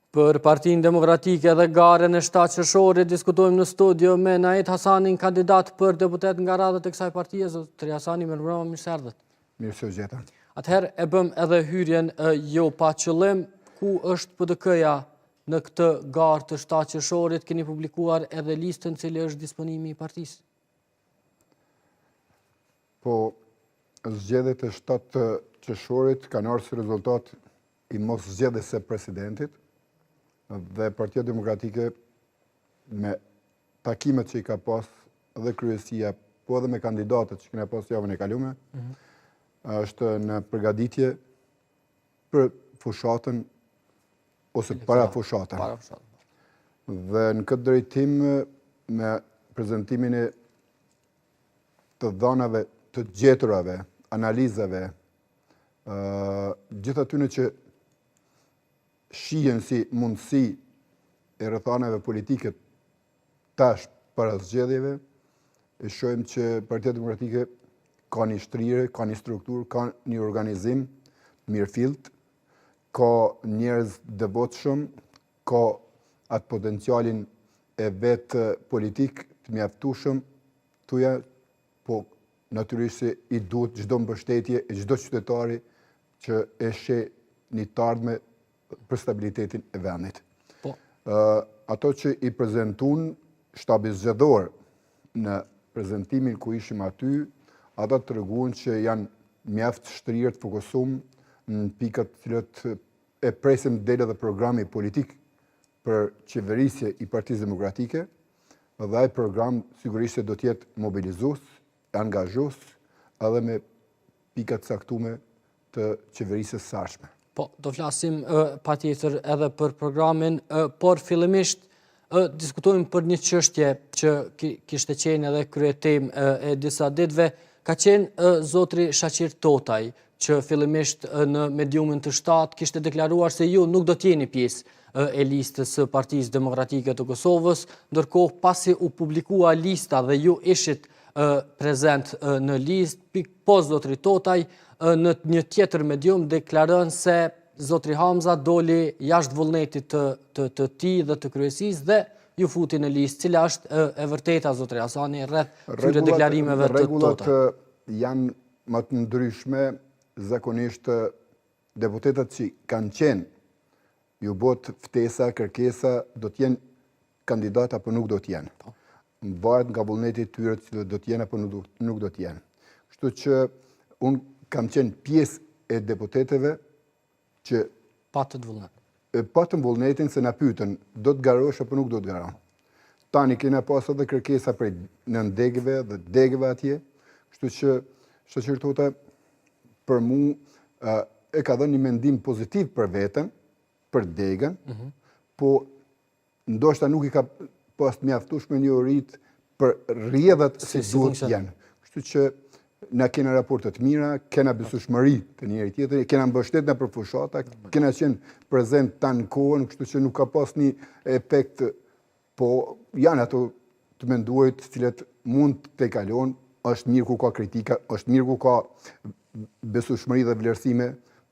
Për Partinë Demokratike dhe garën e 7 qershorit diskutojmë në studio me Nait Hasanin, kandidat për deputet nga radhët e kësaj partije. Zotri Hasani, mirëmbrëma, mirë se erdhët. Mirë se u gjeta. Atëherë e bëm edhe hyrjen jo pa qëllim, ku është PDK-ja në këtë garë të 7 qershorit, keni publikuar edhe listën cili është disponimi i partisë? Po, zgjedhjet e 7 qershorit kanë ardhur si rezultat i mos zgjedhjes së presidentit, dhe Partia Demokratike me takimet që i ka pas dhe kryesia, po edhe me kandidatët që kena pas javën e kalume, është në përgatitje për fushatën ose para fushatën. Dhe në këtë drejtim me prezentimin e të dhanave të gjeturave, analizave, gjithë atyne që shihen si mundësi e rrethanave politike tash para zgjedhjeve, e shohim që Partia Demokratike ka një shtrire, ka një strukturë, ka një organizim mirëfillt, ka njerëz devotshëm, ka atë potencialin e vetë politik të mjaftueshëm tuja, po natyrisht se i duhet çdo mbështetje e çdo qytetari që e sheh një të ardhme për stabilitetin e vendit. Ato që i prezentun shtabi zgjedhor në prezentimin ku ishim aty, ata të treguan që janë mjaft shtrirë të fokusum në pikat cilët e presim dele dhe programi politik për qeverisje i Partisë Demokratike, dhe ai program sigurisht se do t'jetë mobilizues, angazhues, edhe me pikat saktume të qeverisjes së ardhshme. Po, do flasim patjetër edhe për programin, por fillimisht diskutojmë për një çështje që kishte qenë edhe kryetemë e disa ditëve, ka qenë zotri Shaqir Totaj, që fillimisht në mediumin të 7 kishte deklaruar se ju nuk do t'jeni pjesë e listës së Partisë Demokratike të Kosovës, ndërkohë pasi u publikua lista dhe ju ishit prezent në listë, po zotri Totaj në një tjetër medium deklaron se zotri Hamza doli jashtë vullnetit të tij dhe të kryesisë dhe ju futi në listë, cila është e vërteta zotri Hasani rreth këtyre deklarimeve të Totaj. Rregullat janë më të ndryshme, zakonisht deputetët që kanë qenë ju bot ftesa, kërkesa, do t'jenë kandidat apo nuk do t'jenë. Varet nga vullneti tyre që do t'jenë apo nuk do t'jenë. Kështu që unë kam qenë pjesë e deputeteve që patën vullnetin se na pyetën, do të garosh apo nuk do të garosh. Tani kena pas edhe kërkesa prej nëndegëve dhe degëve atje, kështu që Shaqir Totaj për mu e ka dhënë një mendim pozitiv për veten, për degën, po ndoshta nuk i ka pas mjaftueshme një orit për rrjedhat si duhet janë. Kështu që na kena raportet mira, kena besueshmëri të njëri tjetrit, kena mbështet në për fushata, kena qenë prezent tanë kohën, kështu që nuk ka pas një efekt, po janë ato të menduarit të cilet mund të kalon, është mirë ku ka kritika, është mirë ku ka besueshmëri dhe vlerësime,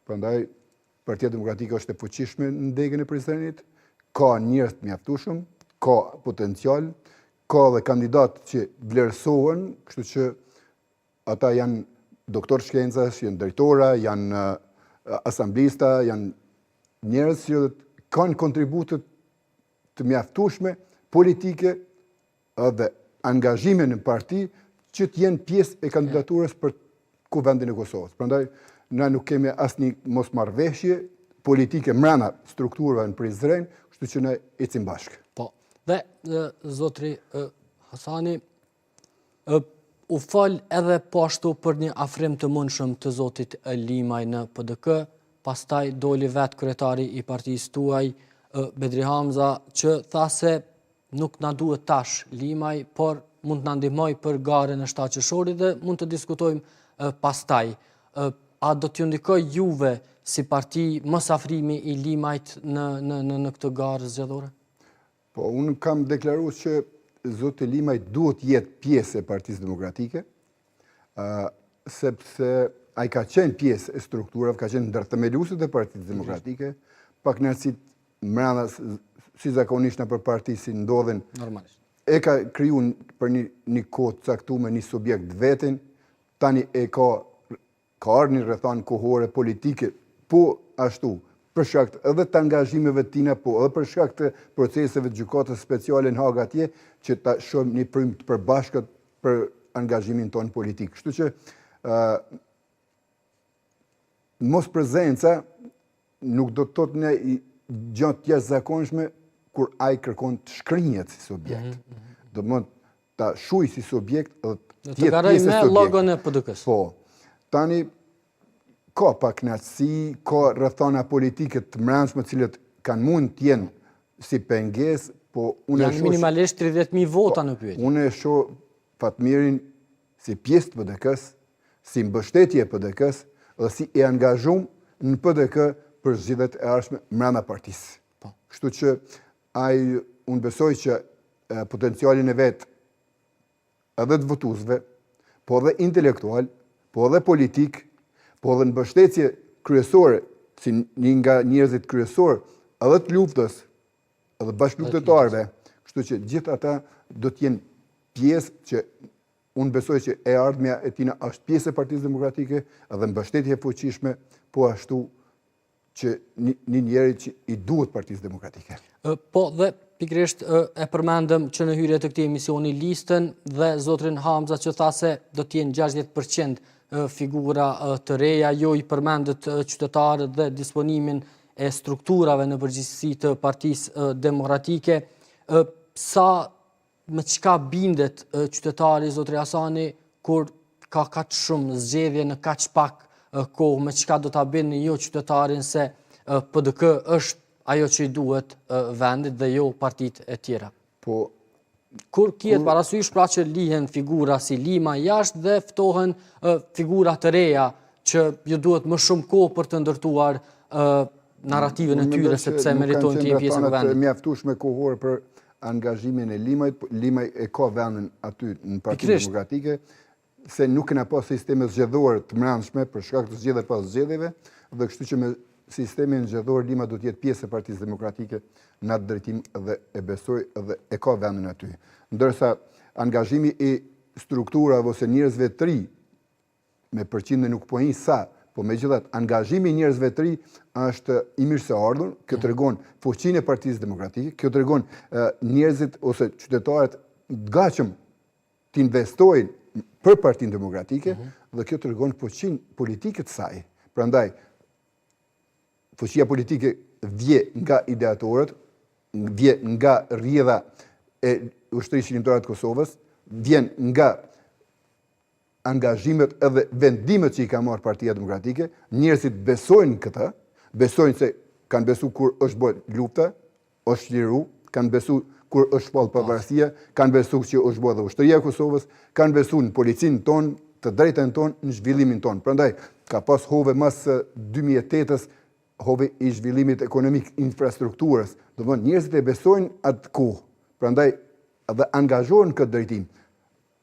prandaj Partia Demokratike është e fuqishme në degën e presidentit, ka njerëz të mjaftueshëm, ka potencial, ka dhe kandidat që vlerësohen, kështu që ata janë doktor shkencas, janë drejtora, janë asamblista, janë njerëz që kanë kontributet të mjaftueshme politike dhe angazhime në parti që të jenë pjesë e kandidaturës për Kuvendin e Kosovës. Prandaj na nuk kemi asnjë mosmarrveshje politike brenda strukturave në Prizren, kështu që ne ecim bashkë. Po. Dhe zotri Hasani u fal edhe po ashtu për një afrim të mundshëm të zotit Limaj në PDK, pastaj doli vetë kryetari i partisë tuaj, Bedri Hamza, që tha se nuk na duhet tash Limaj, por mund të na ndihmoj për garën e 7 qershorit dhe mund të diskutojmë pastaj. A do t'ju ndikoj juve si parti mos afrimi i Limajt në këtë garë zgjedhore? Po, unë kam deklaruar që zoti Limaj duhet jetë pjesë e Partisë Demokratike, sepse ai ka qenë pjesë e strukturave, ka qenë ndërthemeluesit e Partisë Demokratike, pak nërësit mrena, si zakonisht në për parti si ndodhin, Normalisht. e ka kriju për një kohë caktuar një subjekt vetin, tani e ka ardhur një rrethon kohore politike, po ashtu, për shkak edhe të angazhimeve tina, po edhe për shkak të proceseve të gjykatës speciale në Hagë atje, që ta shohim një prymë të përbashkët për angazhimin tonë politik. Kështu që mos prezenca nuk do të thotë ne gjatë të jashtëzakonshme kur ai kërkon të shkrinjet si subjekt. Do të thotë ta shuj si subjekt dhe të garoj me logon e PDK-s. Po. Tani ka pak knatësi, ka rrethana politike të mbrëmshme të cilët kanë mund të jenë si pengesë, po unë janë minimalisht 30.000 vota në pyetje. Unë e shoh Fatmirin si pjesë të PDK-s, si mbështetje e PDK-s dhe si e angazhuar në PDK për zgjedhjet e ardhshme brenda partisë. Kështu që unë besoj që potencialin e vet edhe të votuesve, po edhe intelektual, po edhe politik, po edhe në mbështetje kryesore, si një nga njerëzit kryesor, edhe të luftës, edhe bashkëluftëtarëve, kështu që gjithë ata do të jenë pjesë që unë besoj që e ardhmja e tina është pjesë e Partisë Demokratike, edhe mbështetje e fuqishme, po ashtu që një njeri që i duhet Partisë Demokratike. Po dhe pikrisht e përmendëm që në hyrje të këtij emisioni listën dhe zotrin Hamza që tha se do të jenë 60% figura të reja, jo i përmendët qytetarët dhe disponimin e strukturave në përgjithësi të Partisë Demokratike. Me çka bindet qytetari zotri Hasani kur ka kaq shumë zgjedhje në kaq pak kohë, me çka do ta bindni jo qytetarin se PDK është ajo që i duhet vendit dhe jo partitë e tjera. Po kur kiet parasysh pra që lihen figura si Lima jashtë dhe ftohen figura të reja që ju duhet më shumë kohë për të ndërtuar narrativën e tyre sepse meritojnë të jenë pjesë e vendit. Mjaftueshme kohore për angazhimin e Limajt, Limaj e ka vendin aty në Partinë Demokratike, se nuk kena pas sisteme zgjedhore të mbrëmshme për shkak të zgjedhjeve pas zgjedhjeve, dhe kështu që me sistemin zgjedhor Lima do të jetë pjesë e Partisë Demokratike në atë drejtim dhe e besoj dhe e ka vendin aty. Ndërsa angazhimi i strukturave ose njerëzve të ri, me përqindje nuk po një sa, po megjithatë angazhimi i njerëzve të ri është i mirëseardhur, kjo tregon fuqinë e Partisë Demokratike, kjo tregon njerëzit ose qytetarët të gatshëm të investojnë për Partinë Demokratike dhe kjo tregon fuqinë politike të saj. Prandaj fuqia politike vje nga ideatorët, vje nga rrjedha e ushtrisë shqiptare të Kosovës, vjen nga angazhimet edhe vendimet që i ka marrë Partia Demokratike, njerëzit besojnë këtë, besojnë se kanë besu kur është bërë lufta, është liru, kanë besu kur është shpallë pavarësia, kanë besu që është bërë dhe ushtria e Kosovës, kanë besu në policinë tonë, të drejtën tonë, në zhvillimin tonë. Prandaj, ka pas hove mas 2008-ës, hove i zhvillimit ekonomik, infrastrukturës, do të thonë njerëzit e besojnë atë kohë. Prandaj, edhe angazhohen këtë drejtim.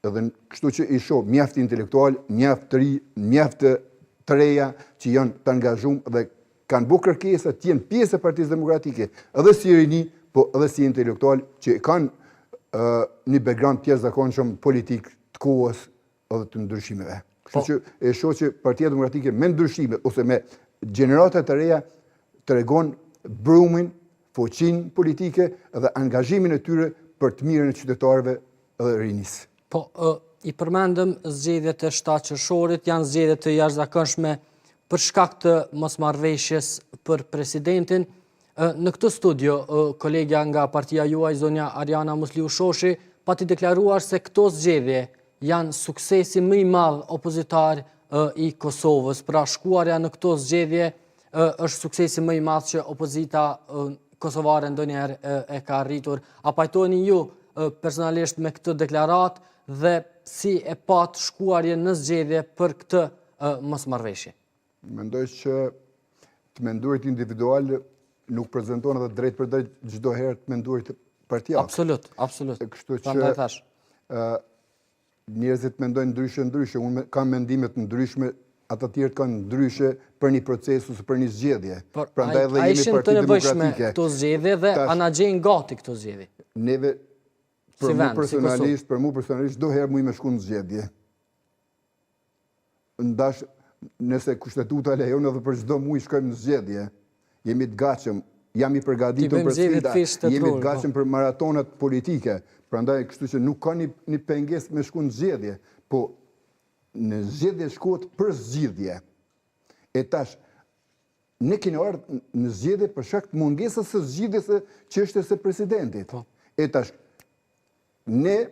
Edhe kështu që i shoh mjaft intelektual, mjaft të ri, mjaft të reja që janë të angazhuar dhe kanë bërë kërkesa të jenë pjesë e Partisë Demokratike, edhe si rini, po edhe si intelektual që kanë një background të jashtëzakonshëm politik të kohës edhe të ndryshimeve. Kështu që e shoh që Partia Demokratike me ndryshime ose me gjenerata të reja tregon brumin, fuqinë politike dhe angazhimin e tyre për të mirën e qytetarëve dhe rinisë. Po, i përmendëm zgjedhjet e 7 qershorit, janë zgjedhje të jashtëzakonshme për shkak të mosmarrëveshjes për presidentin. Në këtë studio, kolegja nga partia juaj, zonja Ariana Musliu Shoshi, pati deklaruar se këto zgjedhje janë suksesi më i madh opozitar i Kosovës. Pra shkuarja në këto zgjedhje është suksesi më i madh që opozita kosovare ndonjëherë e ka arritur. A pajtoheni ju personalisht me këtë deklarat dhe si e pat shkuarje në zgjedhje për këtë mosmarrëveshje? Mendoj që të menduarit individual nuk prezanton edhe drejt për drejt çdo herë të menduarit partiak. Absolut, absolut. Kështu që njerëzit mendojnë ndryshe, unë kam mendime të ndryshme, ata tjerë kanë ndryshe për një proces ose për një zgjedhje. Prandaj A edhe jemi ishin të parti nevojshme demokratike. këto zgjedhje dhe a na gjejnë gati këto zgjedhje? Neve, për mu personalisht, do herë mu i me shku në zgjedhje. Ndash, nëse kushtetuta lejon edhe për çdo muaj shkojmë në zgjedhje, jemi të gatshëm, jam i përgatitur për sfida, jemi të gatshëm për maratonat politike. Prandaj, kështu që nuk ka një pengesë me shku në zgjedhje, po në zgjedhje shkohet për zgjidhje. E tash, ne kemi ardhur në zgjedhje për shkak të mungesës së zgjidhjes së çështjes së presidentit. E tash, ne,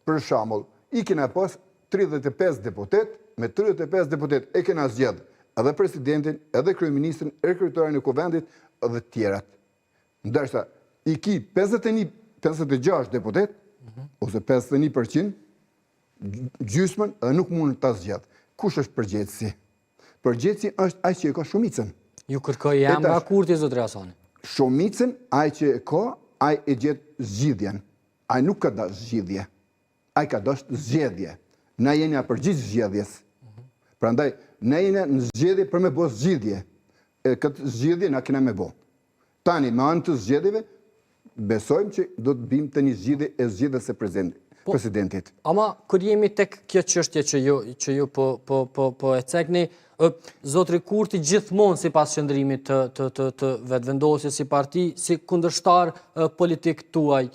për shembull, i kena pas 35 deputet, me 35 deputet e kena zgjedh edhe presidentin, edhe kryeministrin, edhe kryetarin e kuvendit, edhe tjerat. Ndërsa, i ki 56 deputet, ose 51%, gjysmën edhe nuk mund ta zgjedh. Kush është përgjegjësi? Përgjegjësi është ai që e ka shumicën. Ju kërkoj emra Kurti, zotëri Hasani. Shumicën, ai që e ka, ai e gjet zgjidhjen. Ai nuk ka dash zgjidhje. Ai ka dash zgjedhje. Na jeni përgjigjë zgjedhjes. Prandaj, ne jeni në zgjedhje për me bo zgjidhje. E këtë zgjidhje na kena me bo. Tani, me anë të zgjedhjeve, besojmë që do të bim të një zgjidhje e zgjedhjes së presidentit. Ama, kur jemi tek kjo çështje që ju po e cekni, zotri Kurti gjithmonë sipas qëndrimit të vetëvendosjes si parti, si kundërshtar politik tuaj.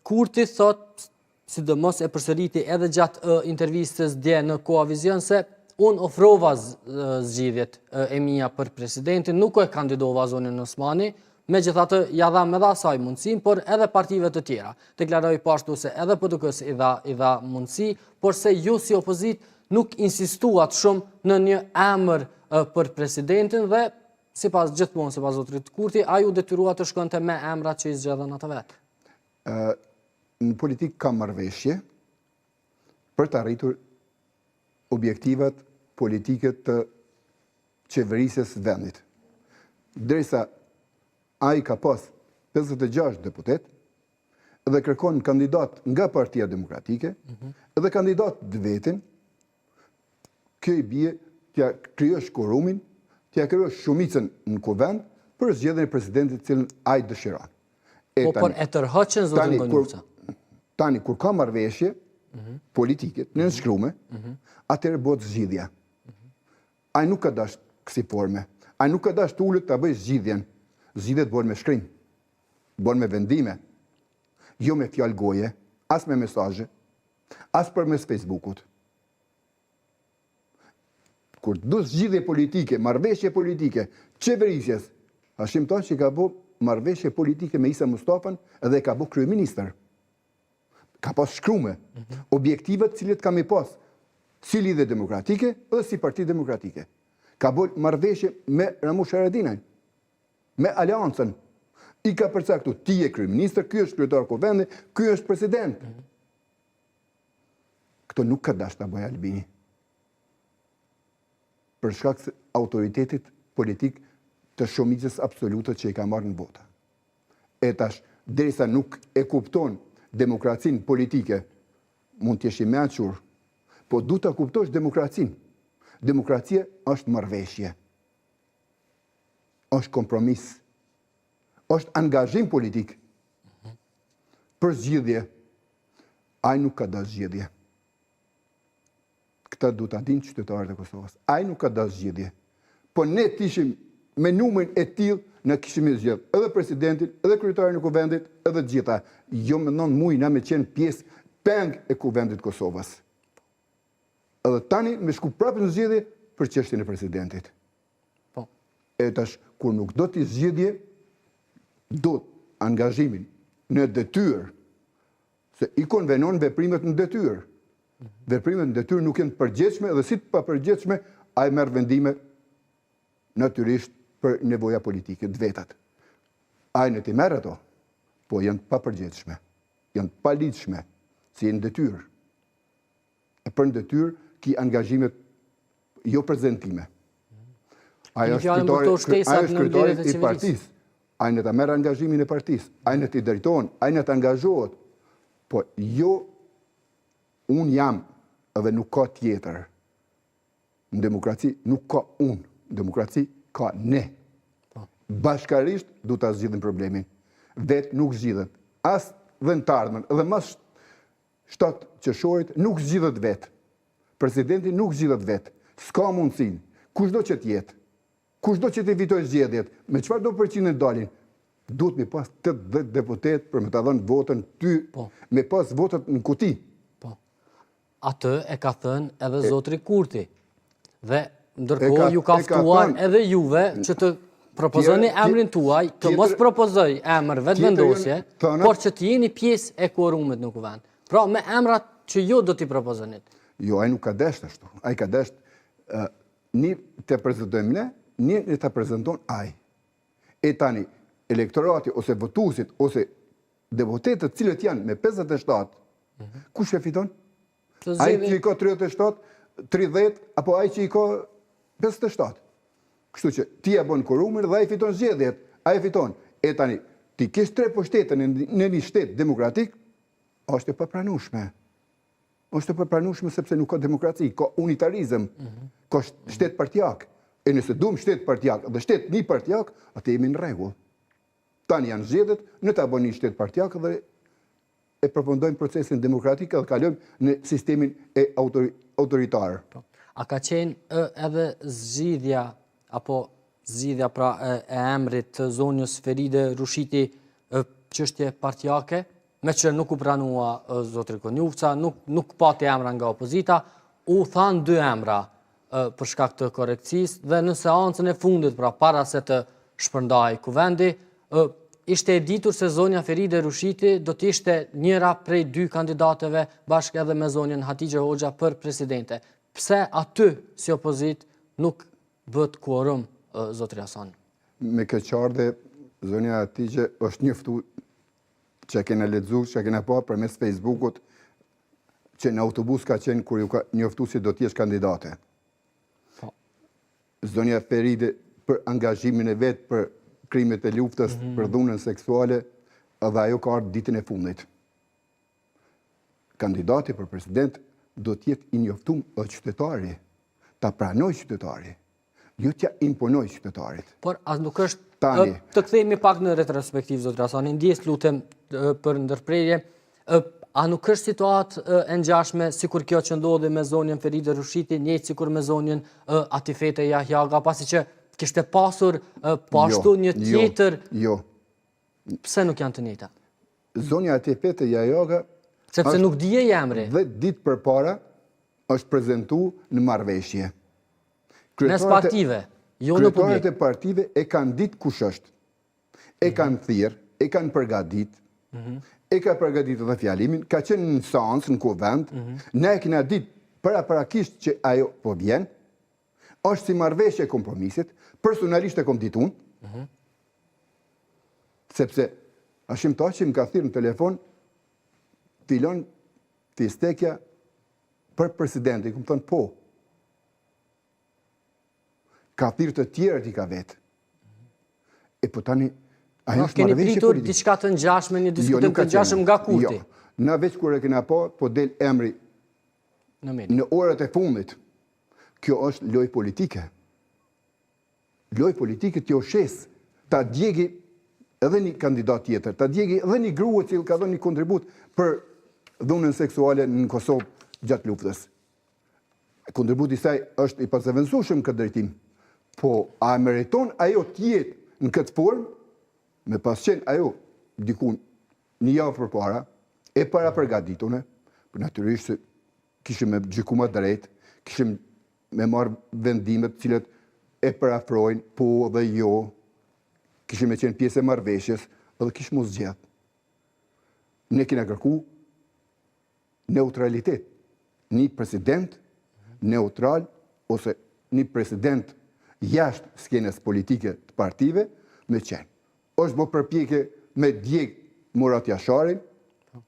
Kurti thot, sidomos e përsëriti edhe gjatë intervistës dje në Koha Vizion, se unë ofrova zgjidhjet e mia për presidentin, nuk e kandidova Zonin Osmani, megjithatë ja dham edhe asaj mundësinë, por edhe partive të tjera. Deklaroi pashtu se edhe PDK-s i dha mundësi, por se ju si opozit nuk insistuat shumë në një emër për presidentin dhe gjithmonë sipas zotrit Kurti, a ju detyruat të shkonte me emrat që i zgjedhën ata vetë? Në politikë ka marrëveshje për të arritur objektivat politike të qeverisjes vendit. Derisa ai ka pas 56 deputet dhe kërkon kandidat nga Partia Demokratike dhe kandidat të vetin, kjo i bie t'ja krijosh quorumin, t'ja krijosh shumicën në kuvend për zgjedhjen e presidentit cilën ai dëshiron. Por e tërhoqën zotin Gonjurca. Tani, kur ka marrëveshje politike në nënshkrume, atëherë bëhet zgjidhja. Ai nuk ka dash kësi forme. Ai nuk ka dash të ulet ta bëj zgjidhjen. Zgjidhjet bëhen me shkrim, bëhen me vendime, jo me fjalë goje, as me mesazhe, as përmes Facebookut. Kur do zgjidhje politike, marrëveshje politike, qeverisjes, Hashim Thaçi ka bë marrëveshje politike me Isa Mustafan dhe ka bë kryeministër. Ka pas shkrume, objektivat cilët kam i pas, si Lidhje Demokratike dhe si Parti Demokratike. Ka bë marrëveshje me Ramush Haradinaj, me Aleancën. I ka përcaktuar, ti je kryeministër, ky është kryetar kuvendi, ky është president. Këto nuk ka dash ta bëj Albini. Për shkak të autoritetit politik të shumicës absolute që i ka marrë në vota. E tash, derisa nuk e kupton demokracinë politike, mund t'jesh i mençur, po du ta kuptosh demokracinë. Demokracia është marrëveshje, është kompromis, është angazhim politik. Për zgjidhje, ai nuk ka dash zgjidhje. Këta du ta dinë qytetarët e Kosovës. Ai nuk ka dash zgjidhje. Po ne t'ishim me numrin e tillë, na kishim zgjedh edhe presidentin, edhe kryetarin e kuvendit, edhe të gjitha. Jo me 9 muaj na me qenë pjesë peng e kuvendit Kosovës. Edhe tani me shku prapë në zgjedhje për çështjen e presidentit. Po. E tash, kur nuk do t'i zgjidhje, do angazhimin në detyrë, se i konvenon veprimet në detyrë. Veprimet në detyrë nuk janë të përgjithshme dhe si të papërgjithshme, ai merr vendime natyrisht për nevoja politike të vetat. Ai në t'i merr ato, po janë papërgjithshme, janë palidhshme, si janë detyrë. E për në detyrë ki angazhimet jo prezentime. Ai është kryetari i partisë. Ai në ta merr angazhimin e partisë, ai në t'i drejton, ai në të angazhohet. Po jo unë jam edhe nuk ka tjetër. Në demokraci nuk ka unë, në demokraci ka ne. Bashkarisht du të zgjidhin problemin. Vetë nuk zgjidhet. As dhëntarëmën dhe mas shtatë qershorit nuk zgjidhet vetë. Presidenti nuk zgjidhet vetë. S'ka mundësin. Kushdo që t'jetë. Kushdo që t'evitoj zgjedhjet. Me çfarë do përqinë dalin? Duhet me pas 80 deputet për me të dhënë votën ty, me pas votët në kuti. Atë e ka thënë edhe zotri Kurti. Dhe ndërkohë ju ka ftuar edhe juve që të propozoni emrin tuaj, të mos propozoj emër vetë vendosje, por që të jeni pjesë e quorumit në kuvend. Pra me emrat që ju do t'i propozonit. Jo, ai nuk ka desht ashtu. Ai ka desht një të prezentojmë ne, një të prezenton ai. E tani, elektorati ose votuesit ose deputetët cilët janë me 57, kush e fiton? Ai që i ka 37, 30, apo ai që i ka 57. Kështu që ti e bën quorumin dhe ai fiton zgjedhjet, ai fiton. E tani, ti kesh 3 pushtete në një shtet demokratik, është e papranueshme. Është e papranueshme sepse nuk ka demokraci, ka unitarizëm, ka shtet partijak. E nëse duam shtet partijak dhe shtet një partijak, atë jemi në rregull. Tani janë zgjedhjet, ne ta bëni një shtet partijak dhe e përfundojmë procesin demokratik dhe kalojmë në sistemin e autoritar. A ka qenë edhe zgjidhja apo zgjidhja pra e emrit të zonjës Feride Rushiti çështje partijake, me që nuk u pranua zotri Konjufca, nuk pati emra nga opozita, u thanë 2 emra për shkak të korrekcisë dhe në seancën e fundit, pra para se të shpërndahej kuvendi, ishte e ditur se zonja Feride Rushiti do të ishte njëra prej 2 kandidateve bashkë edhe me zonjën Hatixhe Hoxha për presidente. Pse aty si opozit nuk bët quorum, zotri Hasan? Me keqardhe, zonja Hatixhe është njoftu që kena lexuar, që kena pa përmes Facebookut, që në autobus ka qenë kur ju ka njoftu si do t'jesh kandidate. Zonja Feride për angazhimin e vetë për krimet e luftës, për dhunën seksuale, edhe ajo ka ardhur ditën e fundit. Kandidati për president do t'jetë i njoftum o qytetari, ta pranoj qytetari, jo t'ja imponoj qytetarit. Por as nuk është, të kthehemi pak në retrospektiv, zotri Hasani, ndjes lutem për ndërprerje, a nuk është situatë e ngjashme sikur kjo që ndodhi me zonjën Feride Rushiti, njëjtë sikur me zonjën Atifete Jahjaga, pasi që kishte pasur ashtu një tjetër. Jo. Pse nuk janë të njëjta? Zonja Atifete Jahjaga sepse nuk dijej emri. 10 ditë përpara është prezantuar në marrëveshje. Mes partive, jo në publik. Kryetarët e partive e kanë ditë kush është. E kanë thirrë, e kanë përgatitur. E ka përgatitur dhe fjalimin, ka qenë në seancë në kuvend, ne e kena ditë paraprakisht që ajo po vjen, është si marrëveshje e kompromisit, personalisht e kom ditë unë, sepse Hashim Thaçi më ka thirrë në telefon, filon të stekja për presidentin, këmë thënë po. Ka thirrë të tjerët i ka vetë. E po tani, ajo është keni marrëveshje pritur politike. diçka të ngjashme, një diskutim të ngjashëm nga Kurti. Jo, na veç kur e kena po del emri në orët e fundit. Kjo është lojë politike. Lojë politike t'jo shes, ta djegi edhe një kandidat tjetër, ta djegi edhe një grua që ka dhënë një kontribut për dhunën seksuale në Kosovë gjatë luftës. Kontributi i saj është i pasaventësueshëm këtë drejtim. Po, a meriton ajo tjetë në këtë formë, me pas qenë ajo dikun një javë përpara, e para përgatitune, për natyrisht se kishim me gjyku më drejt, kishim me marrë vendimet cilët e parafrojnë, po dhe jo, kishim me qenë pjesë e marrëveshjes, edhe kishim u zgjedh. Ne kena kërku neutralitet. Një president neutral, ose një president jashtë skenës politike të partive, me qenë. Është bo përpjekje me djeg Murat Jasharin,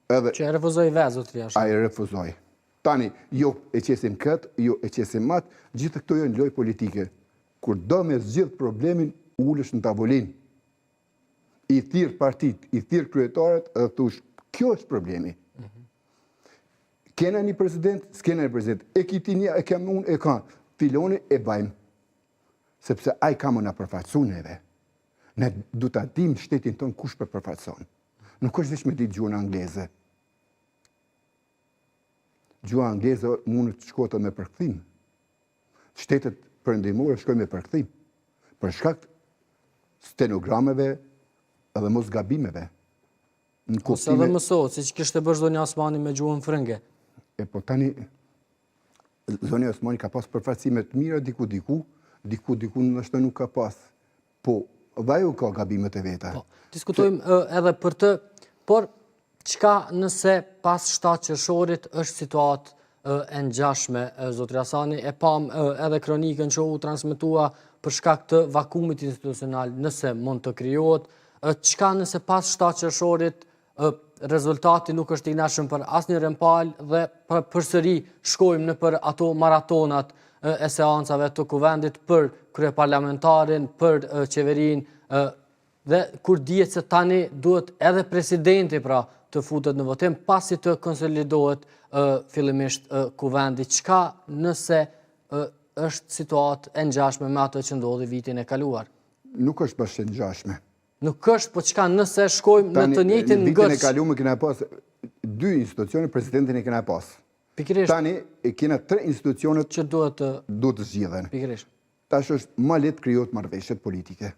që e refuzoi vetë, zotri Jashari. A e refuzoi. Tani, jo e qesim këtë, jo e qesim matë, gjithë këto janë lojë politike. Kur do me zgjidh problemin, ulesh në tavolin. I thirr partit, i thirr kryetarët, edhe thush, kjo është problemi. Kena një president, s'kena një president. E kiti një, e kam unë, e ka. filoni e bajmë, sepse ai ka më na përfaqësu neve. Ne du ta dim shtetin ton kush përfaqëson. Nuk është vetëm me ditë gjuhën angleze. Gjuha angleze mund të shkohet me përkthim. Shtetet perëndimore shkojnë me përkthim. Për shkak stenogrameve edhe mos gabimeve. Ose edhe mësohet, siç kishte bërë Zonja Osmani me gjuhën frënge. E po tani, Zonja Osmani ka pas përfaqësime të mira diku ndoshta nuk ka pas. Po, dhe ajo ka gabimet e veta. Po, diskutojmë edhe për të, por çka nëse pas 7 qershorit është situatë e ngjashme, zotëri Hasani, e pam edhe kronikën që u transmetua për shkak të vakumit institucional, nëse mund të krijohet, çka nëse pas 7 qershorit rezultati nuk është i kënaqshëm për asnjërin palë dhe përsëri shkojmë në për ato maratonat e seancave të kuvendit për kryeparlamentarin, për qeverinë, dhe kur dihet se tani duhet edhe presidenti pra të futet në votim pasi të konsolidohet fillimisht kuvendi. Çka nëse është situatë e ngjashme me ato që ndodhi vitin e kaluar? Nuk është bashkë e ngjashme. Nuk është, po çka nëse shkojmë në të njëjtin ngërç? Vitin e ngërç? kaluar kena pas 2 institucione, presidentin e kena pas. Pikërisht. Tani e kena 3 institucionet Që duhet të zgjidhen. pikërisht. Tash është më lehtë krijohet marrëveshjet politike,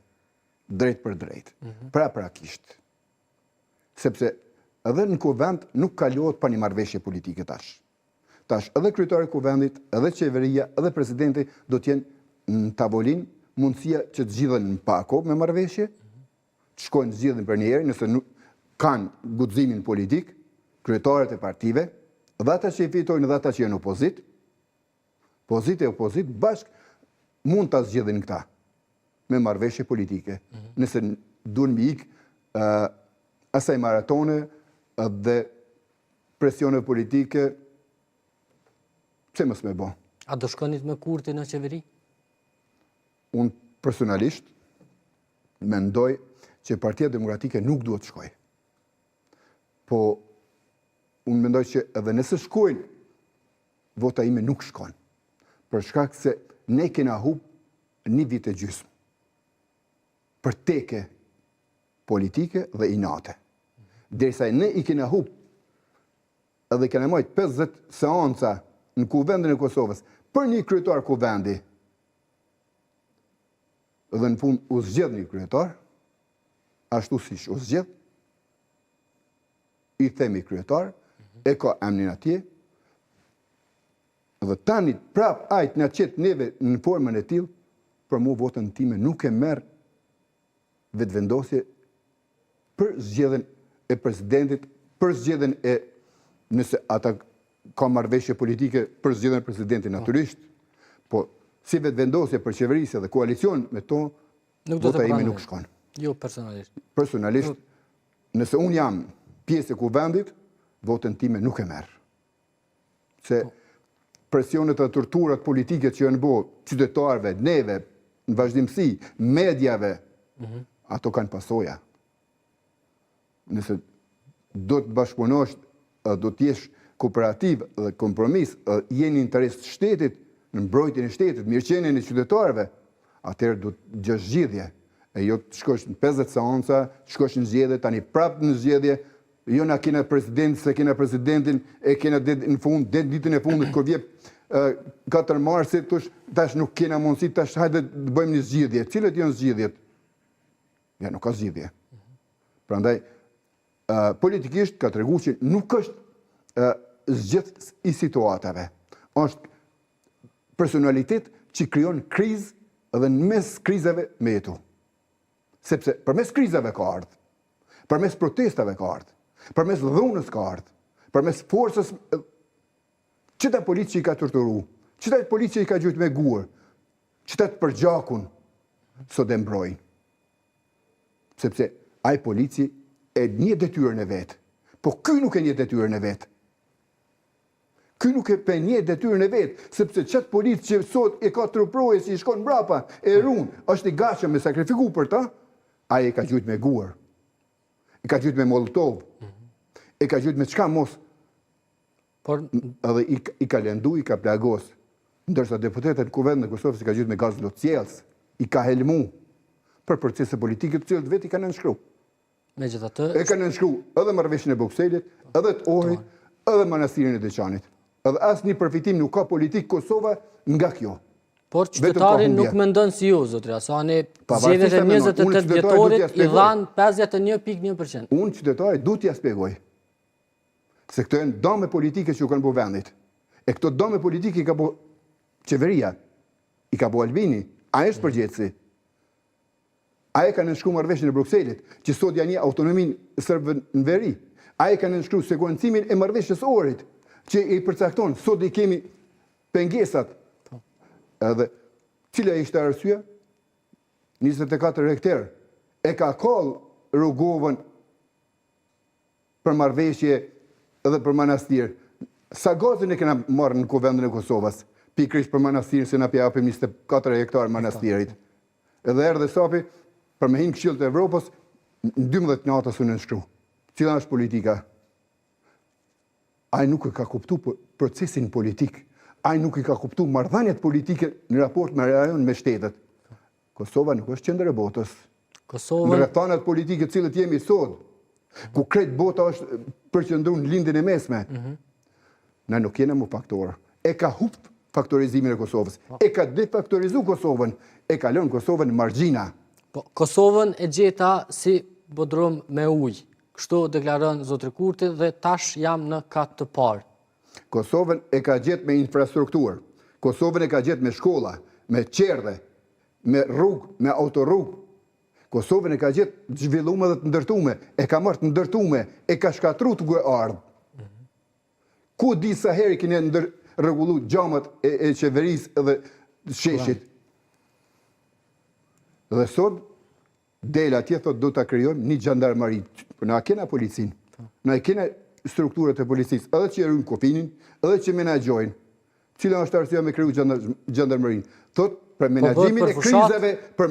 drejt për drejt, prakisht. Sepse edhe në kuvend nuk kalohet pa një marrëveshje politike tash. Tash edhe kryetari i kuvendit, edhe qeveria, edhe presidenti do të jenë në tavolinë mundësia që të zgjidhen në pako me marrëveshje, të shkojnë të zgjidhen për një herë nëse nuk kanë guximin politik, kryetarët e partive, dhe ata që i fitojnë dhe ata që janë opozit, pozitë e opozit bashk mund të zgjidhin këta me marrëveshje politike. Nëse duhen me ikë asaj maratone dhe presione politike, pse mos me bo? A do shkonit me Kurti në qeveri? Unë personalisht mendoj që Partia Demokratike nuk duhet shkoj. Po unë mendoj që edhe nëse shkojnë, vota ime nuk shkon. Për shkak se ne kena hub një vit e gjysmë për teke politike dhe inate. Derisa ne i kena hub edhe kena marrë 50 seanca në kuvendin e Kosovës për një kryetar kuvendi dhe në fund u zgjedh një kryetar, ashtu siç u zgjedh, i themi kryetar, e ka emnin atje, dhe tani prap ajt na qet neve në formën e tillë, për mu votën time nuk e merr vetëvendosje për zgjedhjen e presidentit, për zgjedhjen e nëse ata ka marrëveshje politike për zgjedhjen e presidentit natyrisht, po si vetëvendosje për qeverisje dhe koalicion me to, vota ime nuk shkon. Jo personalisht. Personalisht, nëse unë jam pjesë e kuvendit, votën time nuk e merr. Se presionet e torturat politike që janë bërë qytetarëve, neve, në vazhdimsi, mediave, ato kanë pasoja. Nëse do të bashkëpunosh, do të jesh kooperativ dhe kompromis, jeni interes të shtetit, në mbrojtjen e shtetit, mirëqenien e qytetarëve, atëherë do të gjesh zgjidhje. E jo të shkosh në 50 seanca, të shkosh në zgjedhje, tani prapë në zgjedhje, jo na kena president, se kena presidentin, e kena në fund, ditën e fundit, kur vjep 4 marsit, tash nuk kena mundësi, tash hajde të bëjmë një zgjidhje. Cilat janë zgjidhjet? Ja, nuk ka zgjidhje. Prandaj, politikisht ka tregu që nuk është zgjedhës i situatave. Është personalitet që krijon krizë dhe në mes krizave me jetu. Sepse përmes krizave ka ardhë, përmes protestave ka ardhë, përmes dhunës ka ardhë, përmes forcës, qëta polici i ka torturu, qëta polici i ka gjujt me guër, qëta të përgjakun, sot e mbrojnë. Sepse ai polici e një detyrën e vetë, po ky nuk e një detyrën e vetë. Ky nuk e pe një detyrën e vetë, sepse qëtë polici që sot e ka truproje si i shkon mbrapa, e runë, është i gashëm me sakrifiku për ta, ai e ka gjujt me guër, e ka gjujt me molotov, e ka gjujt me çka mos, edhe i ka lëndu, i ka plagos. ndërsa deputetët në kuvendin e Kosovës i ka gjetur me gaz lotësjelës, i ka helmu për procese politike të cilët vetë i kanë nënshkruar. Megjithatë, E kanë nënshkruar edhe marrëveshjen e Bokselit, edhe të Ohrit, edhe manastirin e Deçanit. Edhe asnjë përfitim nuk ka politik Kosova nga kjo. por qytetarin nuk mendon si ju, zotri Hasani, zgjedhjet e 28 vjetorit i dhanë 51.1%. Unë qytetarit du t'ja spjegoj. Se këto janë dame politike që u kanë bu vendit. E këto dame politike i ka bu qeveria, i ka bu Albini, a është përgjegjësi. A e ka nënshkru marrëveshjen e Brukselit, që sot janë një autonomin sërbë në veri. A e ka nënshkru sekuencimin e marrëveshjes Ohrit, që i përcakton, sot i kemi pengesat. Edhe, cila ishte arsyeja? 24 hektar. E ka koll Rrugovën për marrëveshje edhe për manastir. Sa gazën e kena marrë në kuvendin e Kosovës, pikërisht për manastirin se na japim 24 hektar manastirit. Edhe erdhe sapi për me hinë Këshillit të Evropës, në 12 natës u nënshkru. Cila është politika? Ai nuk e ka kuptu procesin politik. Ai nuk i ka kuptu marrëdhëniet politike në raport me rajon me shtetet. Kosova nuk është qendër e botës. Në rrethanat politike cilët jemi sot, ku krejt bota është përqendruar në lindjen e mesme. Na nuk jena më faktorë. E ka hup faktorizimin e Kosovës. E ka defaktorizu Kosovën. E ka lënë Kosovën në margjina. Kosovën e gjeta si bodrum me ujë. Kështu deklaron zotri Kurti dhe tash jam në kat të parë. Kosovën e ka gjetë me infrastrukturë. Kosovën e ka gjetë me shkolla, me qerdhe, me rrugë, me autorrugë. Kosovën e ka gjetë zhvillume dhe të ndërtume. E ka marrë të ndërtume. E ka shkatru të ardhë. Ku di sa herë kene rregullu gjamat e qeverisë dhe sheshit. Dhe sot, dela atje thot do të krijojmë një gjandarmari. Na kena policin, na kena strukturët e policisë, edhe që erujnë kofinin, edhe që menagjojnë. Cila është arsyeja me kriju gjandarmërinë? Thot për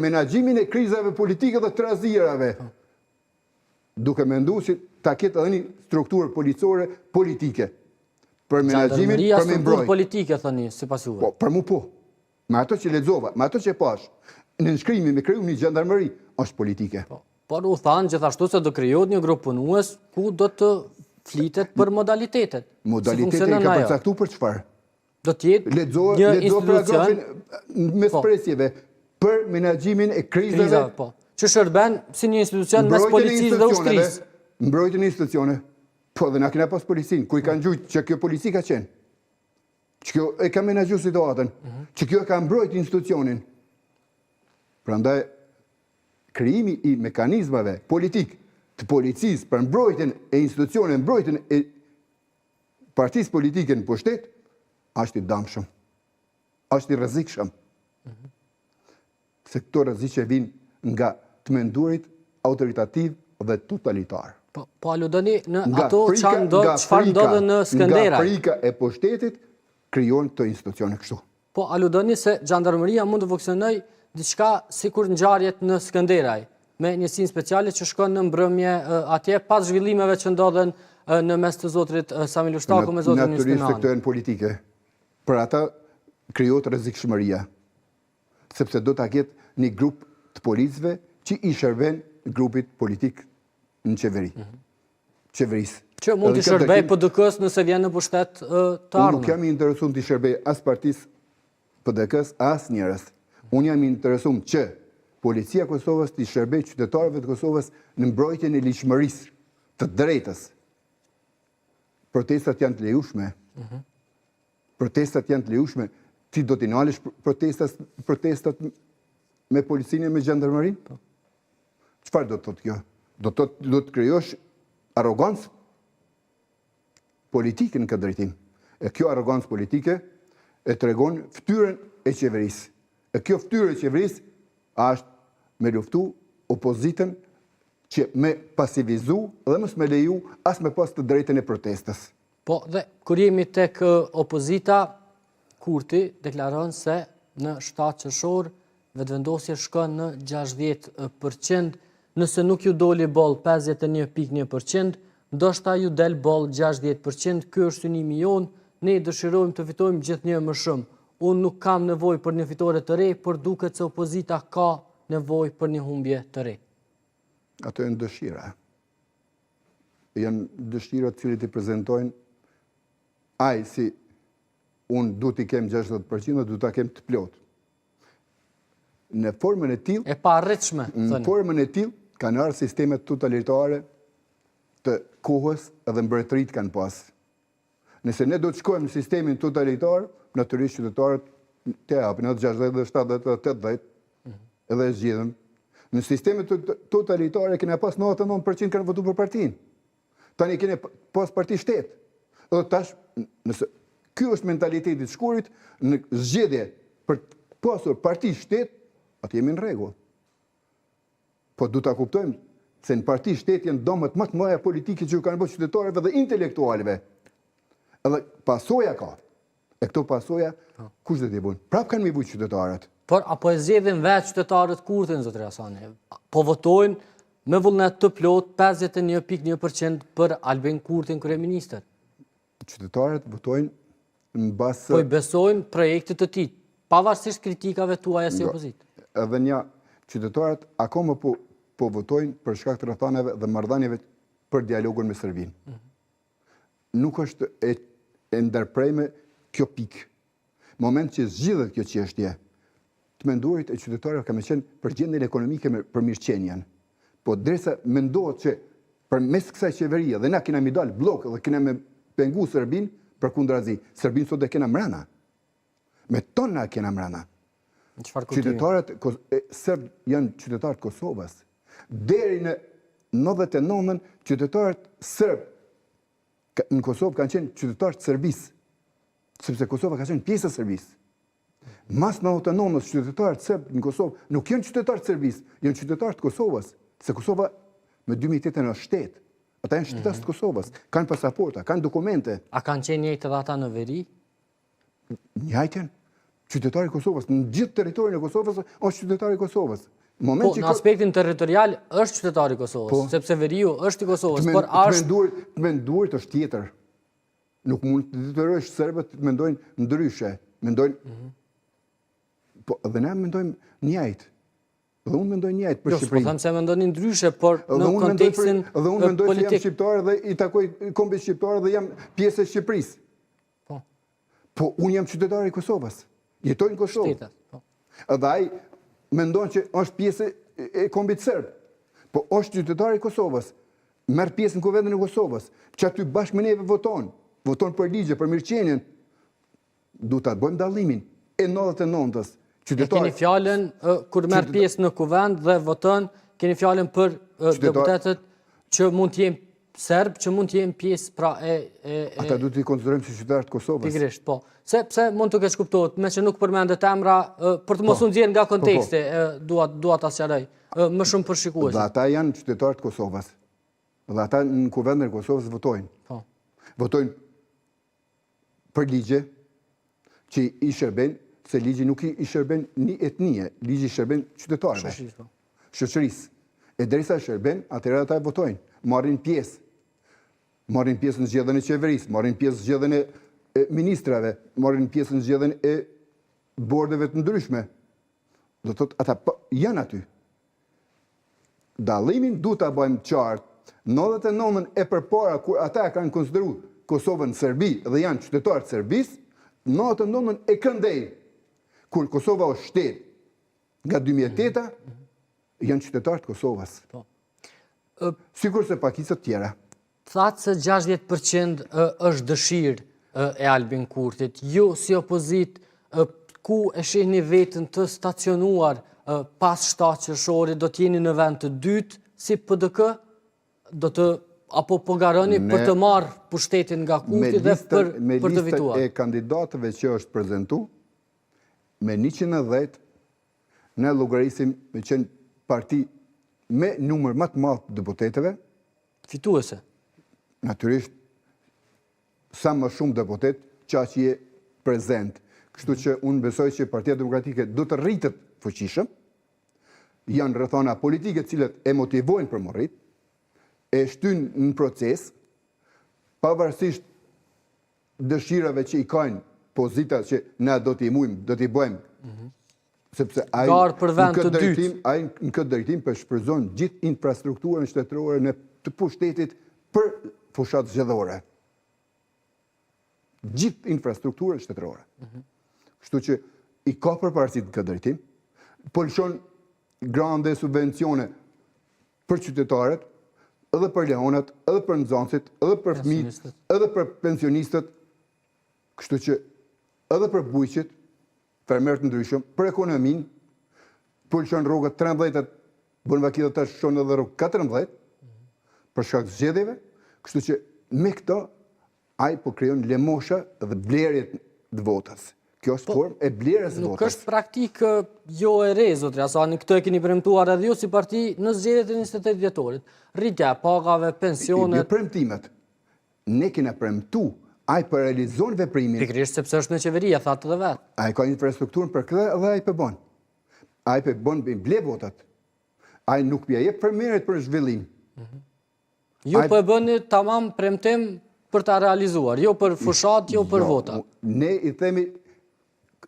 menaxhimin e krizave politike dhe të razirave. Duke menduar si ta ketë edhe një strukturë policore politike. Për menaxhimin, për me mbrojtje politike thoni, sipas juve. Po, për mu po. Me ato që lexova, me ato që pash, në nënshkrimi me kriju një gjandarmëri është politike. Por u thanë gjithashtu se do krijohet një grup punues ku do të flitet për modalitetet. Modalitetet i ka përcaktuar për çfarë? Do të jetë një institucion me presjeve për menaxhimin e krizave. Që shërben si një institucion mes policisë dhe ushtrisë. Mbrojtjen e institucione. Po dhe na kena pas policin, ku i kanë gjujt që kjo polici ka qenë. Që kjo e ka menaxhuar situatën. Që kjo e ka mbrojt institucionin. Prandaj krijimi i mekanizmave politik të policisë për mbrojtjen e institucioneve, mbrojtjen e partisë politike në pushtet, është i dëmshëm. Është i rrezikshëm. Se këto rreziqe vijnë nga të menduarit autoritativ dhe totalitar. Po aludoni në ato çfarë ndodhe në Skënderaj. Nga frika e pushtetit krijohen këto institucione kështu. Po aludoni se xhandarmeria mund të funksionojë diçka sikur ngjarjet në Skënderaj, me njësinë speciale që shkon në mbrëmje atje pas zhvillimeve që ndodhen në mes të zotrit Sami Lushtaku me zotrin Justinani. Natyrisht këto janë politike. Për ata krijohet rrezikshmëria. Sepse do ta ketë një grup të policëve që i shërben grupit politik në qeveri. Qeverisë. Që mund të shërbej PDK-s nëse vjen në pushtet të ardhmë. Unë nuk jam i interesuar të shërbej as partisë PDK-s, as njerëz. Unë jam i interesuar që policia e Kosovës të shërbej qytetarëve të Kosovës në mbrojtjen e ligjshmërisë, të drejtës. Protestat janë të lejushme. Protestat janë të lejushme. Ti do t'i nalesh protestat me policinë e me gjandarmerinë? Çfarë do të thotë kjo? Do të krijosh arrogancë politike në këtë drejtim. E kjo arrogancë politike e tregon fytyrën e qeverisë. E kjo fytyrë e qeverisë është me luftu opozitën që me pasivizu dhe mos me leju as me pas të drejtën e protestës. Po, dhe kur jemi tek opozita, Kurti deklaron se në 7 qershor vetëvendosja shkon në 60%, nëse nuk ju doli boll 51.1%, ndoshta ju del boll 60%, ky është synimi jon, ne dëshirojmë të fitojmë gjithnjë më shumë. unë nuk kam nevojë për një fitore të re, por duket se opozita ka nevojë për një humbje të re. Ato janë dëshira. Janë dëshira të cilit i prezentojnë ai si unë du t'i kem 60%, du t'a kem të plot. Në formën e tillë, E pa arritshme, në thënë. formën e tillë kanë ardhur sistemet totalitare të kohës edhe mbretërit kanë pas. Nëse ne do të shkojmë në sistemin totalitar, natyrisht qytetarët të japin atë 60, 70, 80, edhe e zgjidhen. Në sistemet totalitare kena pas 99% kanë votu për partinë. Tani kene pas parti shtetë. Edhe tash, nëse ky është mentaliteti i shkurit, në zgjedhje për pasur parti shtetë, atë jemi në rregull. Po du ta kuptojmë se në parti shtetë janë domët më të mëdha politike që ju kanë bërë qytetarëve dhe intelektualëve. Edhe pasoja ka. E këto pasoja, kush do t'i bën? Prap kanë mi vujt qytetarët. Por apo e zgjedhin vetë qytetarët Kurthin, zotëri Hasani. Po votojnë me vullnet të plot 51.1% për Albin Kurthin kryeministër. Qytetarët votojnë në basë... Po i besojnë projektit të tij, pavarësisht kritikave tuaja si opozitë. Edhe një, qytetarët akoma po votojnë për shkak të rrethanave dhe marrëdhënieve për dialogun me Serbinë. Nuk është e ndërprejme kjo pikë. Moment që zgjidhet kjo çështje, të menduarit e qytetarëve ka me qenë për gjendjen ekonomike për mirëqenien. Po derisa mendohet që përmes kësaj qeverie dhe na kena mi dal blok dhe kena me pengu Serbinë përkundrazi. Serbinë sot e kena mrena. Me tona kena mrena. Qytetarët serb janë qytetarët Kosovës. Deri në 99-ën qytetarët serb në Kosovë kanë qenë qytetarët Serbisë, sepse Kosova ka qenë pjesë e Serbisë. Mas 99-ës qytetarët serb në Kosovë nuk janë qytetarët Serbisë, janë qytetarët Kosovës, se Kosova me 2008 është shtet. Ata janë qytetarët të Kosovës, kanë pasaporta, kanë dokumente. A kanë qenë njëjtë edhe ata në veri? Njëjtën. Qytetari i Kosovës, në gjithë territorin e Kosovës është qytetari i Kosovës. Po, në aspektin territorial është qytetari i Kosovës, sepse veriu është i Kosovës, por është... Të menduarit është tjetër. Nuk mund të detyrosh serbët të mendojnë ndryshe. Mendojnë... Po, edhe ne mendojmë njëjtë. Dhe unë mendoj njëjtë për Shqipërinë. Po them se mendoni ndryshe, por në kontekstin politik. Dhe unë mendoj se jam shqiptar dhe i takoj kombit shqiptar dhe jam pjesë e Shqipërisë. Po, unë jam qytetari i Kosovës. Jetoj në Kosovë. Edhe ai mendon që është pjesë e kombit serb. Po është qytetari i Kosovës. Merr pjesë në Kuvendin e Kosovës, që aty bashkë me neve voton për ligje, për mirëqenien. Du ta bëjmë dallimin e 99-ës. E keni fjalën kur merr pjesë në Kuvend dhe voton, keni fjalën për deputetët që mund të jenë serb, që mund të jenë pjesë pra ata duhet t'i konsiderojmë si qytetarë të Kosovës. Pikërisht, po. Pse mund të kesh kuptohet, me që nuk përmendet emra, për të mos u nxjerrë nga konteksti, dua ta sqaroj, më shumë për shikuesit. Dhe ata janë qytetarë të Kosovës. Dhe ata në Kuvendin e Kosovës votojnë. Votojnë për ligje që i shërben, se ligji nuk i shërben një etnie, ligji i shërben qytetarëve. Shoqërisë. E derisa shërben, atëherë ata votojnë, marrin pjesë. Marrin pjesë në zgjedhjen e qeverisë, marrin pjesë në zgjedhjen e ministrave, marrin pjesë në zgjedhjen e bordeve të ndryshme. Do të thotë ata janë aty. Dallimin duhet ta bëjmë qartë. 99-ën e përpara kur ata kanë konsideruar Kosovën Serbi dhe janë qytetarë të Serbisë, 99-ën e këndej kur Kosova është shtet nga 2008-a, janë qytetarë të Kosovës. Sikur se pakicët tjera. Thatë se 60% është dëshirë e Albin Kurtit. Ju si opozit, ku e shihni vetën të stacionuar pas 7 qershorit, do t'jeni në vend të dytë si PDK? Apo po garoni për të marrë pushtetin nga Kurti dhe për të fituar? Me listën e kandidatëve që është prezentu, me 110, ne llogarisim me qenë parti me numër më të madh të deputetëve. Fituese. Natyrisht, sa më shumë deputet, që je prezent. Kështu që unë besoj që Partia Demokratike do të rritet fuqishëm, janë rrethana politike cilët e motivojnë për më rrit, e shtyn në proces, pavarësisht dëshirave që i kanë pozita që na do t'i mujmë, do t'i bëjmë. Sepse ai Garë për vend të dytë. Ai në këtë drejtim shfrytëzon gjithë infrastrukturën shtetërore në të pushtetit për fushat zgjedhore. Gjithë infrastrukturën shtetërore. Kështu që i ka përparësi në këtë drejtim, po lëshon grande subvencione për qytetarët, edhe për leonat, edhe për nxënësit, edhe për fëmijët, edhe për pensionistët, kështu që edhe për bujqit, fermerët ndryshëm, për ekonominë, pulshon rrugët 13, bën vakilla tash shon edhe rrugë 14, për shkak të zgjedhjeve, kështu që me këto ai po krijon lemosha dhe blerje të votës. Kjo është formë e blerjes së votës. Nuk është praktikë jo e re, zotri Asani, këtë e keni premtuar edhe ju si parti në zgjedhjet e 28 dhjetorit. Rritja e pagave, pensionet. Jo premtimet. Ne kena premtu, ai po realizon veprimin. Pikërisht sepse është në qeveria, thatë edhe vetë. Ai ka infrastrukturën për këtë dhe ai po bën. Ai po bën ble votat. Ai nuk pia jep fermerët për zhvillim. Ju po e bëni tamam premtim për ta realizuar, jo për fushat, jo për vota. Ne i themi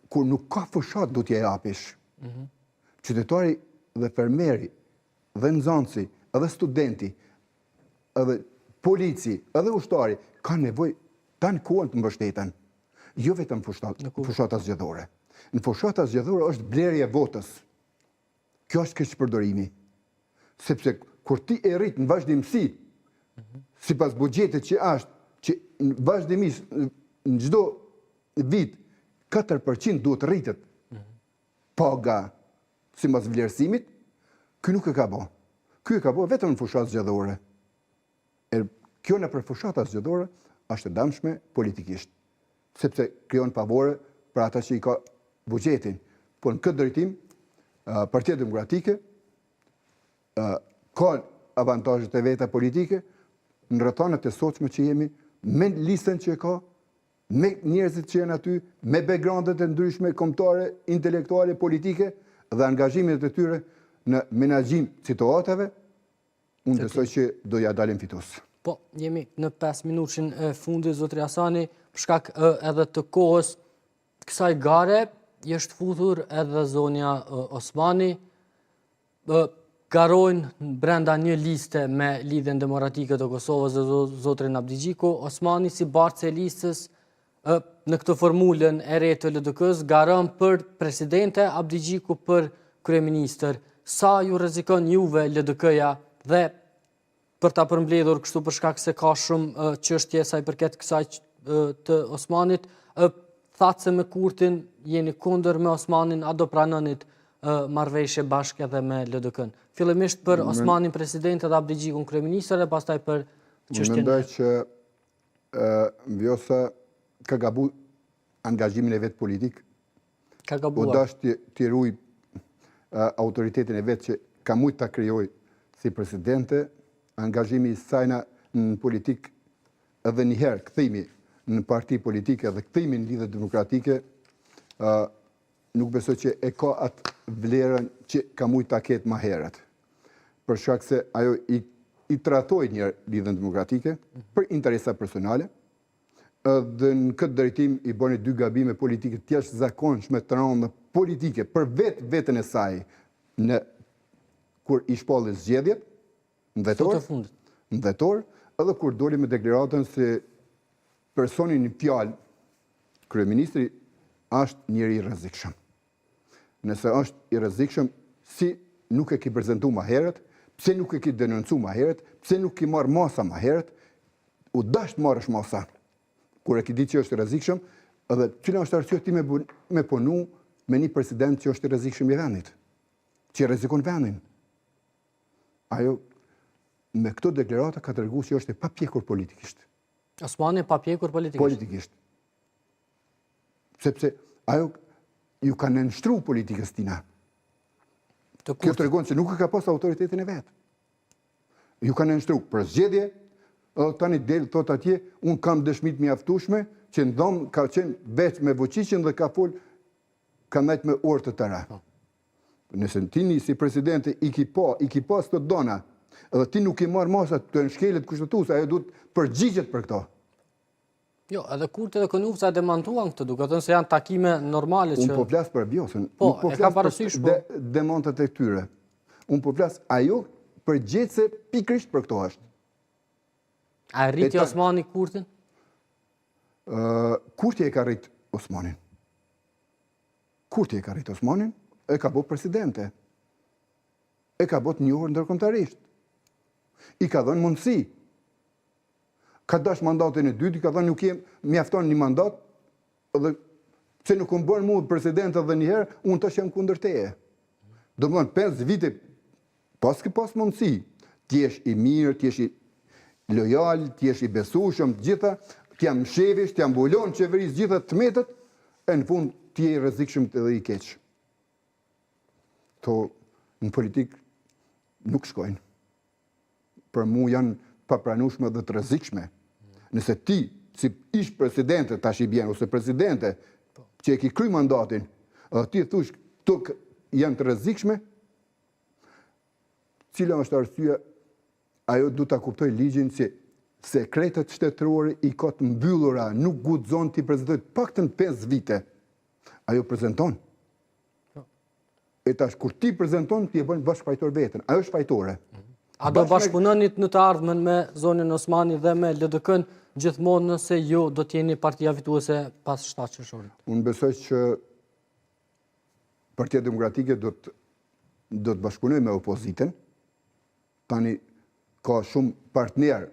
kur nuk ka fushat do t'ja japish. Qytetari dhe fermeri, dhe nxënësi, edhe studenti, edhe polici, edhe ushtari ka nevojë tanë kohën të mbështeten. Jo vetëm fushata zgjedhore. Në fushata zgjedhore është blerja e votës. Kjo është keqpërdorimi. Sepse kur ti e rrit në vazhdimsi, sipas buxhetit që është, që vazhdimisht në çdo vit 4% duhet rritet paga sipas vlerësimit, ky nuk e ka bë. Ky e ka bë vetëm në fushatë zgjedhore. Kjo në për fushata zgjedhore është e dëmshme politikisht, sepse krijon pavore për ata që i ka buxhetin. Po në këtë drejtim, Partia Demokratike ka avantazhet e veta politike në rrethanat e sotshme që jemi, me listën që e ka, me njerëzit që janë aty, me backgroundet e ndryshme kombëtare, intelektuale, politike dhe angazhimet e tyre në menaxhim situatave, unë besoj që do ja dalim fitues. Po, jemi në 5 minutin e fundit, zotri Asani, për shkak edhe të kohës kësaj gare, është futur edhe zonja Osmani, garojnë brenda një liste me lidhjen demokratike të Kosovës dhe zotrin Abdigjiku. Osmani, si bartës e listës, në këtë formulën e re të LDK-s, garon për presidente, Abdigjiku për kryeministër. Sa ju rrezikon juve LDK-ja dhe për ta përmbledhur kështu për shkak se ka shumë çështje sa i përket kësaj të Osmanit, thatë se me Kurtin jeni kundër me Osmanin, a do pranonit marrëveshje bashkë edhe me LDK-n? Fillimisht për Osmanin president dhe Abdigjikun kryeministër dhe pastaj për çështjen. Mendoj që Vjosa ka gabu angazhimin e vet politik. Ka gabuar. U dash t'i ruaj autoritetin e vet që ka mujt ta krijoj si presidente. Angazhimi i sajna në politik edhe njëherë kthimi në parti politike dhe kthimi në lidhje demokratike, nuk besoj që e ka atë vlerën që ka mujt ta ketë më herët. Për shkak se ajo i tratoi një lidhjen demokratike për interesa personale, dhe në këtë drejtim i bëni dy gabime politike të jashtëzakonshme të rënda politike për veten e saj kur i shpalli zgjedhjet në vetor, edhe kur doli me deklaratën se personi në fjalë, kryeministri, është njëri i rrezikshëm. Nëse është i rrezikshëm, si nuk e ki prezentu ma herët, pse nuk e ki denoncu ma herët, pse nuk ki marrë masa ma herët, u dasht marrësh masa, kur e ki ditë që është i rrezikshëm, edhe cila është arsye ti me punu me një president që është i rrezikshëm i vendit, që i rrezikon vendin. Ajo me këto deklarata ka treguar se është e papjekur politikisht. Osmani papjekur politikisht? Politikisht. Sepse ajo ju ka nënshtruar politikës tina. Kjo tregon se nuk e ka pas autoritetin e vet. Ju ka nënshtruar për zgjedhje, tani del thot atje, un kam dëshmi të mjaftueshme që ndom ka qenë veç me Vučićin dhe ka fol ka ndajt me orë të tëra. Nëse ti si presidente i ki pas të dona, edhe ti nuk i marrë masa të nshkelet kushtetuese, ajo duhet përgjigjet për këto. Jo, edhe Kurti dhe Konufca demantuan këtë, duke thënë se janë takime normale që... Unë po flas për Vjosën. Po, Unë po e flas ka parasysh, po. demontat e këtyre. Unë po flas ajo përgjithse pikërisht për këto është. A rriti Osmani Kurtin? Kurti e ka rrit Osmanin. Kurti e ka rrit Osmanin, e ka bërë presidente. E ka bërë të njohur ndërkombëtarisht. I ka dhënë mundësi. Ka dash mandatin e dytë, ka thënë nuk jem mjafton një mandat, dhe pse nuk më bën mua president edhe një herë, unë tash jam kundër teje. Do të thonë 5 vite pas mundësi, ti jesh i mirë, ti jesh i lojal, ti jesh i besueshëm, gjitha, ti jam shefish, ti jam bulon qeverisë, gjitha të metët, e në fund ti je i rrezikshëm edhe i keq. To në politik nuk shkojnë. Për mua janë papranueshme dhe të rrezikshme. Nëse ti, si ish presidente, tash i bjen, ose presidente, që e ki kry mandatin, dhe ti thush, këto janë të rrezikshme, cila është arsyeja, ajo du ta kuptoj ligjin si sekretet shtetërore i ka të mbyllura, nuk guxon ti prezentoj paktën 5 vite. Ajo prezenton. E tash, kur ti prezenton, ti e bën bashkëfajtor veten. Ajo është fajtore. A do bashkëpunonit në të ardhmen me zonën Osmani dhe me LDK-n gjithmonë nëse ju do t'jeni partia fituese pas 7 qershorit? Unë besoj që Partia Demokratike do të bashkëpunojë me opozitën. Tani ka shumë partner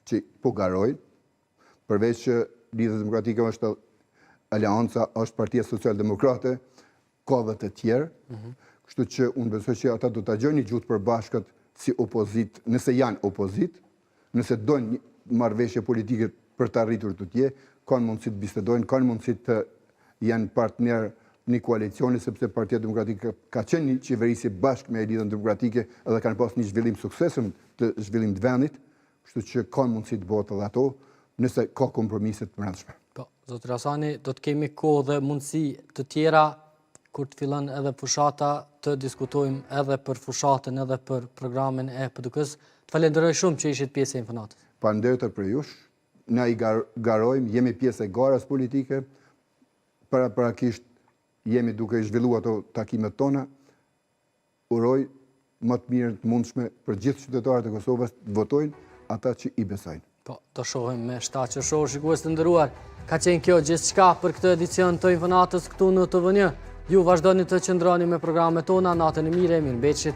që po garojnë, përveç që Lidhja Demokratike është Aleanca, është Partia Social-Demokrate, ka dhe të tjerë. Kështu që unë besoj që ata do të gjojnë një gjuhë përbashkët si opozit, nëse janë opozit, nëse dojnë marrëveshje politike për të arritur të tje, kanë mundësi të bisedojnë, kanë mundësi të janë partner një koalicioni, sepse Partia Demokratike ka qenë një qeverisi bashkë me Lidhjen Demokratike edhe kanë pas një zhvillim suksesëm të zhvillim të vendit, kështu që kanë mundësi të bëhet edhe ato, nëse ka kompromiset të brendshme. Po, Zotër Hasani, do të kemi kohë dhe mundësi të tjera kur të fillon edhe fushata të diskutojmë edhe për fushatën edhe për programin e PDK-s. Të falenderoj shumë që ishit pjesë e Infonatës. Faleminderit për jush. Na i garojmë, jemi pjesë e garës politike. Paraprakisht jemi duke i zhvilluar ato takimet tona. Uroj më të mirë të mundshme për gjithë qytetarët e Kosovës të votojnë ata që i besojnë. Po, do shohim me 7 qershor, shikues të nderuar. Ka qenë kjo gjithçka për këtë edicion të Infonatës këtu në TVN. Ju vazhdoni të qëndroni me programet tona, natën e mire, mirëmbëjtje.